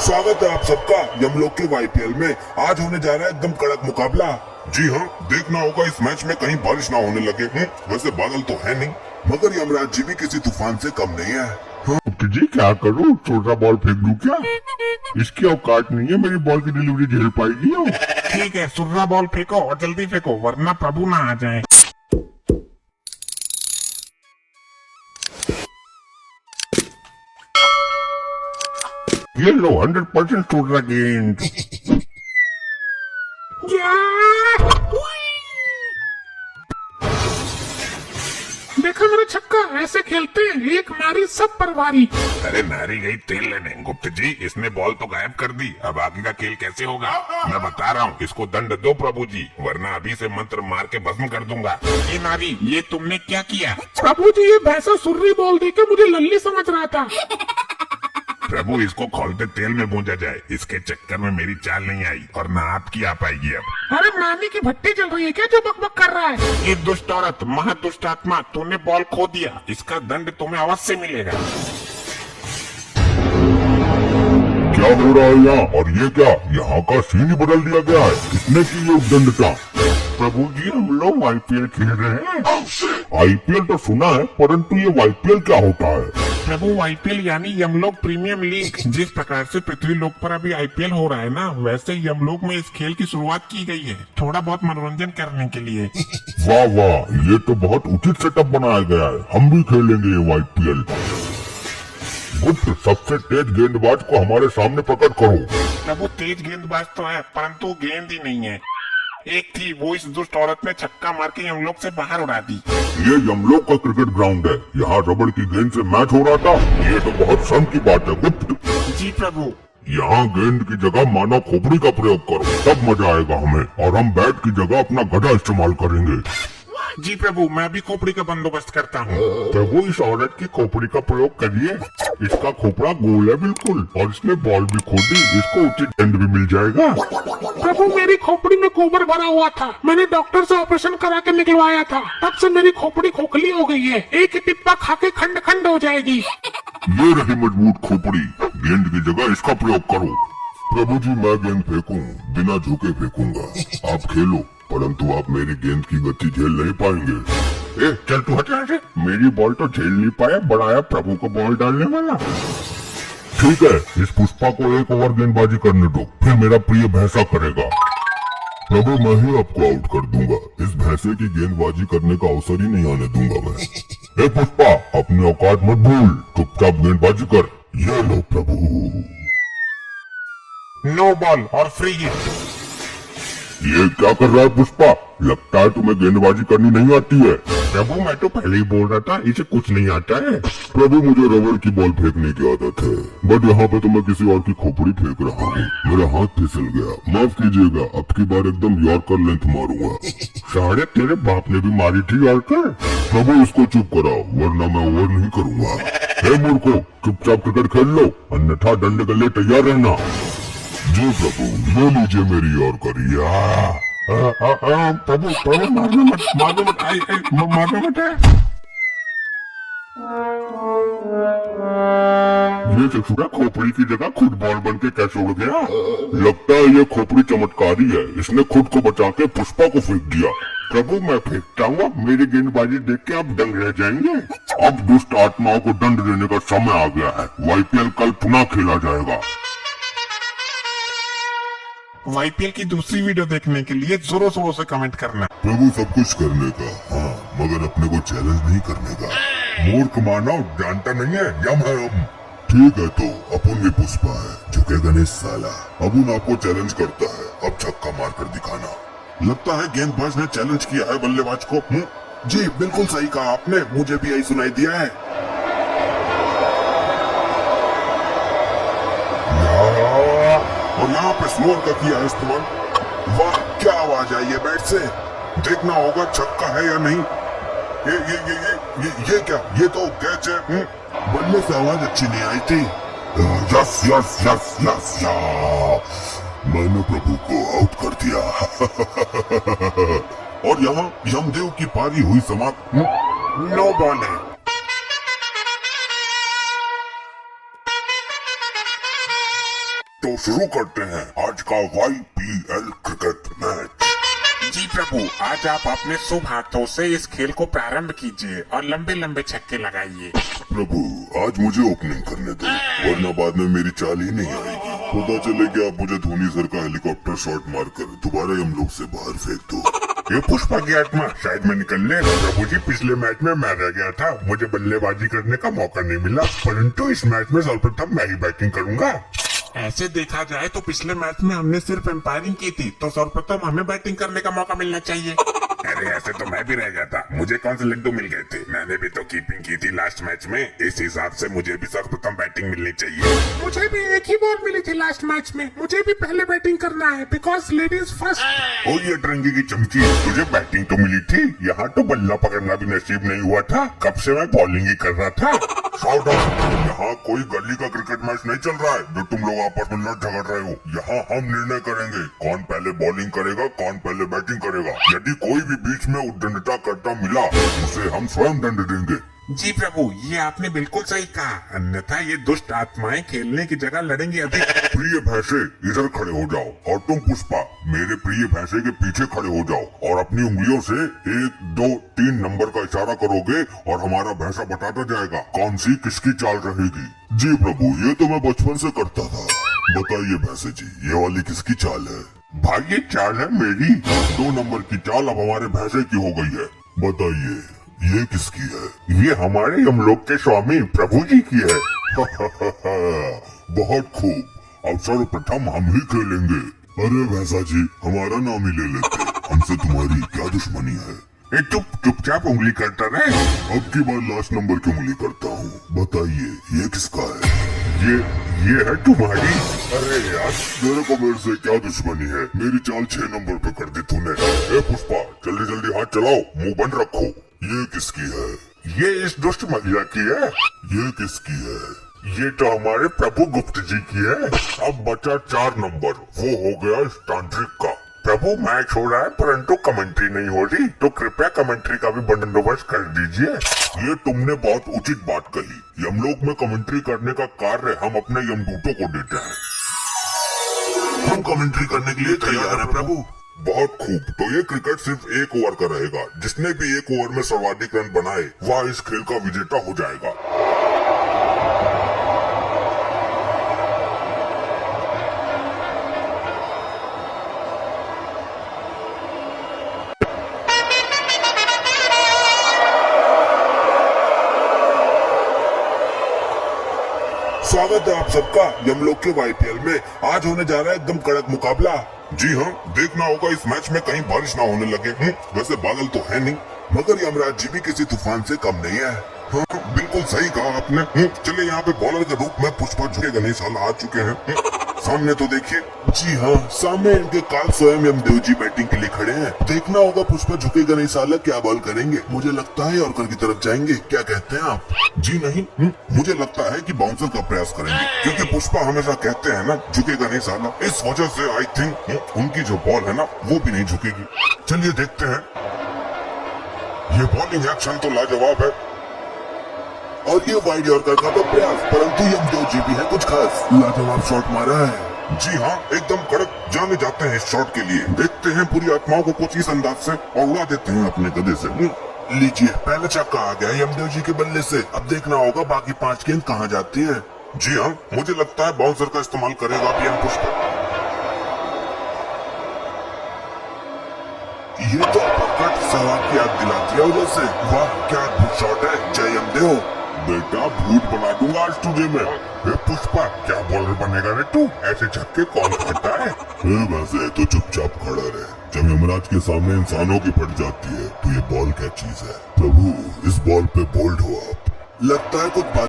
स्वागत है आप सबका यमलोक के आईपीएल में। आज होने जा रहा है एकदम कड़क मुकाबला। जी हाँ, देखना होगा इस मैच में कहीं बारिश ना होने लगे। वैसे बादल तो है नहीं, मगर यमराज जी भी किसी तूफान से कम नहीं है। तो जी क्या करूं, छोटा बॉल फेंक दूं क्या? इसकी औकात नहीं है मेरी बॉल की डिलीवरी झेल पाएगी। ठीक है, सुर्रा बॉल फेंको और जल्दी फेंको वरना प्रभु ना आ जाए। ये लो 100% छोटा गेंद। देखा मेरा छक्का, ऐसे खेलते हैं, एक नारी सब परवारी। अरे नारी गई तेल लेने। गुप्त जी, इसने बॉल तो गायब कर दी, अब आगे का खेल कैसे होगा? मैं बता रहा हूँ, इसको दंड दो प्रभु जी, वरना अभी से मंत्र मार के भस्म कर दूंगा। ये नारी, ये तुमने क्या किया? प्रभु जी, ये भैंसा सुर्री बॉल देके मुझे लल्ली समझ रहा था। प्रभु, इसको खोलते तेल में भूंजा जाए, इसके चक्कर में मेरी चाल नहीं आई और ना आपकी आ पाएगी अब। अरे नानी की भट्टी चल रही है क्या जो बकबक कर रहा है? ये दुष्ट औरत, महादुष्ट आत्मा, तूने बॉल खो दिया, इसका दंड तुम्हें अवश्य मिलेगा। क्या हो रहा है यहाँ? और ये क्या, यहाँ का सीन ही बदल दिया गया है? किसने की ये दंड का? प्रभु जी, हम लोग आईपीएल खेल रहे हैं। आईपीएल तो सुना है, परंतु ये आईपीएल क्या होता है? प्रभु, आईपीएल यानी यमलोक प्रीमियम लीग। जिस प्रकार से पृथ्वी लोक पर अभी आईपीएल हो रहा है ना, वैसे यमलोक में इस खेल की शुरुआत की गई है, थोड़ा बहुत मनोरंजन करने के लिए। वाह वाह, ये तो बहुत उचित सेटअप बनाया गया है। हम भी खेलेंगे ये आईपीएल। गुप्त, सबसे तेज गेंदबाज को हमारे सामने प्रकट करो। प्रभु, तेज गेंदबाज तो है, परंतु गेंद ही नहीं है। एक थी, वो इस दुष्ट औरत ने छक्का मार के यमलोक से बाहर उड़ा दी। ये यमलोक का क्रिकेट ग्राउंड है, यहाँ रबड़ की गेंद से मैच हो रहा था। ये तो बहुत शर्म की बात है गुप्त। जी प्रभु। यहाँ गेंद की जगह मानव खोपड़ी का प्रयोग करो, तब मजा आएगा हमें, और हम बैट की जगह अपना गधा इस्तेमाल करेंगे। जी प्रभु, मैं भी खोपड़ी का बंदोबस्त करता हूँ। प्रभु, इस औरत की खोपड़ी का प्रयोग करिए। इसका खोपड़ा गोल है बिल्कुल, और इसने बॉल भी खो दी, इसको उचित दंड भी मिल जाएगा। प्रभु, मेरी खोपड़ी में गोबर भरा हुआ था, मैंने डॉक्टर से ऑपरेशन करा के निकलवाया था, तब से मेरी खोपड़ी खोखली हो गई है, एक ही टिप्पा खा के खंड खंड हो जाएगी। ये रही मजबूत खोपड़ी, गेंद की जगह इसका प्रयोग करो। प्रभु जी, मैं गेंद फेंकूं, बिना झुके फेंकूंगा। आप खेलो, परंतु आप मेरी गेंद की गति झेल नहीं पाएंगे। ए, चल तू हट यहाँ से। मेरी बॉल तो झेल नहीं पाया, बढ़ाया प्रभु को बॉल डालने वाला। ठीक है, इस पुष्पा को एक ओवर गेंदबाजी करने दो, फिर मेरा प्रिय भैंसा करेगा। प्रभु, मैं ही आपको आउट कर दूंगा, इस भैंसे की गेंदबाजी करने का अवसर ही नहीं आने दूंगा मैं। ए पुष्पा, अपनी औकात मत भूल, चुपचाप गेंदबाजी कर। ये लो प्रभु। नो बॉल और फ्री हिट। ये क्या कर रहा है पुष्पा? लगता है तुम्हें गेंदबाजी करनी नहीं आती है। प्रभु, मैं तो पहले ही बोल रहा था, इसे कुछ नहीं आता है। प्रभु, मुझे रबड़ की बॉल फेंकने की आदत है, बट यहाँ पे तो मैं किसी और की खोपड़ी फेंक रहा हूँ। मेरा हाथ फिसल गया, माफ कीजिएगा। अब की बार एकदम यॉर्कर लेंथ मारूंगा। साढ़े तेरे बाप ने भी मारी थी यॉर्कर। प्रभु, इसको चुप कराओ, वरना मैं ओवर नहीं करूंगा। हे मूर्खों, चुपचाप क्रिकेट खेल लो, अन्यथा दंड के लिए तैयार रहना। जी प्रभु, ले लीजिए मेरी यॉर्कर। प्रभु, प्रभु, मारना मत, मारना मत, मारना मत। ये चुछुड़ा खोपड़ी की जगह खुद बॉल बन के कैसे उड़ गया? लगता है ये खोपड़ी चमत्कारी है, इसने खुद को बचा के पुष्पा को फेंक दिया। प्रभु, मैं फेंकता हूँ, मेरी गेंदबाजी देख के आप दंग रह जाएंगे। अब दुष्ट आत्माओं को दंड देने का समय आ गया है। आईपीएल कल पुनः खेला जाएगा। आईपीएल की दूसरी वीडियो देखने के लिए जोरों शोरों से कमेंट करना। प्रभु, सब कुछ करने का, हाँ, मगर अपने को चैलेंज नहीं करने का। मूर्ख मानव जानता नहीं है, यम है हम। ठीक है, तो अपुन भी पुष्पा है, झुकेगा नहीं साला। अपुन आपको चैलेंज करता है, अब छक्का मार कर दिखाना। लगता है गेंदबाज ने चैलेंज किया है बल्लेबाज को। जी बिल्कुल सही कहा आपने, मुझे भी यही सुनाई दिया है। और यहाँ पे स्लोअर का किया है इस्तेमाल। वाह, क्या आवाज आई है बैट से। देखना होगा छक्का है या नहीं। ये क्या, ये तो कैच है। बल्ले से आवाज अच्छी नहीं आई थी। यस यस यस यस या, मैंने प्रभु को आउट कर दिया। और यहाँ यमदेव की पारी हुई समाप्त। नो बॉल है। तो शुरू करते हैं आज का YPL क्रिकेट मैच। जी प्रभु, आज आप अपने शुभ हाथों से इस खेल को प्रारंभ कीजिए और लंबे लंबे छक्के लगाइए। प्रभु आज मुझे ओपनिंग करने दो, वरना बाद में मेरी चाल ही नहीं आएगी। पता चले कि आप मुझे धोनी सर का हेलीकॉप्टर शॉट मारकर दोबारा हम लोग से बाहर फेंक दो। ये पुष्पा की आत्मा शायद मैं निकल ले। प्रभु जी, पिछले मैच में मैं रह गया था, मुझे बल्लेबाजी करने का मौका नहीं मिला, परंतु इस मैच में सर्वप्रथम मैं ही बैटिंग करूंगा। ऐसे देखा जाए तो पिछले मैच में हमने सिर्फ एम्पायरिंग की थी, तो सर्वप्रथम हमें बैटिंग करने का मौका मिलना चाहिए। अरे ऐसे तो मैं भी रह गया था, मुझे कौन से लड्डू मिल गए थे? मैंने भी तो कीपिंग की थी लास्ट मैच में, इस हिसाब से मुझे भी सर्वप्रथम बैटिंग मिलनी चाहिए। मुझे भी एक ही बॉल मिली थी लास्ट मैच में, मुझे भी पहले बैटिंग करना है, बिकॉज लेडीज फर्स्ट। ओ ये अतरंगी की चमची, तुझे बैटिंग तो मिली थी, यहाँ तो बल्ला पकड़ना भी नसीब नहीं हुआ था। कब से मैं बॉलिंग ही कर रहा था। Shot out. यहाँ कोई गली का क्रिकेट मैच नहीं चल रहा है जो तुम लोग आपस में लड़ झगड़ रहे हो। यहाँ हम निर्णय करेंगे कौन पहले बॉलिंग करेगा, कौन पहले बैटिंग करेगा। यदि कोई भी बीच में उद्दंडता करता मिला, उसे हम स्वयं दंड देंगे। जी प्रभु, ये आपने बिल्कुल सही कहा, अन्यथा ये दुष्ट आत्माएं खेलने की जगह लड़ेंगी अधिक। प्रिय भैंसे इधर खड़े हो जाओ और तुम पुष्पा मेरे प्रिय भैंसे के पीछे खड़े हो जाओ और अपनी उंगलियों से 1, 2, 3 नंबर का इशारा करोगे और हमारा भैंसा बताता जाएगा कौन सी किसकी चाल रहेगी। जी प्रभु, ये तो मैं बचपन से करता था। बताइए भैंसे जी, ये वाली किसकी चाल है? भाई ये चाल है मेरी। 2 नंबर की चाल अब हमारे भैंसे की हो गई है। बताइए ये किसकी है? ये हमारे यमलोक के स्वामी प्रभु जी की है। बहुत खूब, अब सर्वप्रथम हम ही खेलेंगे। अरे भैंसा जी, हमारा नाम ही ले लेते, हमसे तुम्हारी क्या दुश्मनी है? ए चुपचाप उंगली करता रहे। अब की बार लास्ट नंबर की उंगली करता हूँ। बताइए ये किसका है? ये है तुम्हारी। अरे यार, मेरे से क्या दुश्मनी है? मेरी चाल 6 नंबर पे कर दी तूने। ए पुष्पा, जल्दी जल्दी हाथ चलाओ, मुंह बंद रखो। ये किसकी है? ये इस दुष्ट महिला की है। ये किसकी है? ये तो हमारे प्रभु गुप्त जी की है। अब बचा 4 नंबर, वो हो गया इस तांत्रिक का। प्रभु मैच हो रहा है परंतु कमेंट्री नहीं हो रही, तो कृपया कमेंट्री का भी बंदोबस्त कर दीजिए। ये तुमने बहुत उचित बात कही। यमलोक में कमेंट्री करने का कार्य हम अपने यमदूतों को देते हैं। हम कमेंट्री करने के लिए तैयार हैं प्रभु। बहुत खूब, तो ये क्रिकेट सिर्फ 1 ओवर का रहेगा। जिसने भी 1 ओवर में सर्वाधिक रन बनाए वह इस खेल का विजेता हो जाएगा। स्वागत है आप सबका यमलोक के YPL में। आज होने जा रहा है एकदम कड़क मुकाबला। जी हाँ, देखना होगा इस मैच में कहीं बारिश ना होने लगे। वैसे बादल तो है नहीं, मगर यमराज जी भी किसी तूफान से कम नहीं है। हाँ, बिल्कुल सही कहा आपने। चलिए यहाँ पे बॉलर के रूप में पुष्पा झुकेगा नहीं साल आ चुके हैं। सामने तो देखिए। जी हाँ, सामने इनके काल स्वयं यमदेव जी बैटिंग के लिए खड़े हैं। देखना होगा पुष्पा झुकेगा नहीं साला क्या बॉल करेंगे। मुझे लगता है यॉर्कर की तरफ जाएंगे, क्या कहते हैं आप? जी नहीं, मुझे लगता है कि बाउंसर का प्रयास करेंगे, क्योंकि पुष्पा हमेशा कहते हैं ना झुकेगा नहीं साला। इस वजह से आई थिंक उनकी जो बॉल है ना वो भी नहीं झुकेगी। चलिए देखते हैं। ये बॉलिंग एक्शन तो लाजवाब है और ये वाइड यॉर्कर का तो प्रयास, परंतु यमदेव जी भी है कुछ खास। लाजवाब शॉट मारा है। जी हाँ, एकदम कड़क जाने जाते हैं इस शॉट के लिए। देखते हैं पूरी आत्माओं को कुछ इस अंदाज से और उड़ा देते हैं अपने गदे से। लीजिए, पहला छक्का आ गया यमदेव जी के बल्ले से। अब देखना होगा बाकी 5 गेंद कहाँ जाती है। जी हाँ, मुझे लगता है बाउंसर का इस्तेमाल करेगा पीएम पुष्पा। ये तो अपरकट सवाल की याद दिलाती है उधर से। वाह क्या अद्भुत शॉट है, जय यमदेव। बेटा भूत बना दूंगा आज तुझे मैं। पुष्पा, क्या बॉलर बनेगा रे तू? ऐसे छक्के कौन खाता है? वैसे तो चुपचाप खड़ा रहे। जब यमराज के सामने इंसानों की फट जाती है तो ये बॉल क्या चीज है? प्रभु, इस बॉल पे बोल्ड हो आप। लगता है कुछ बात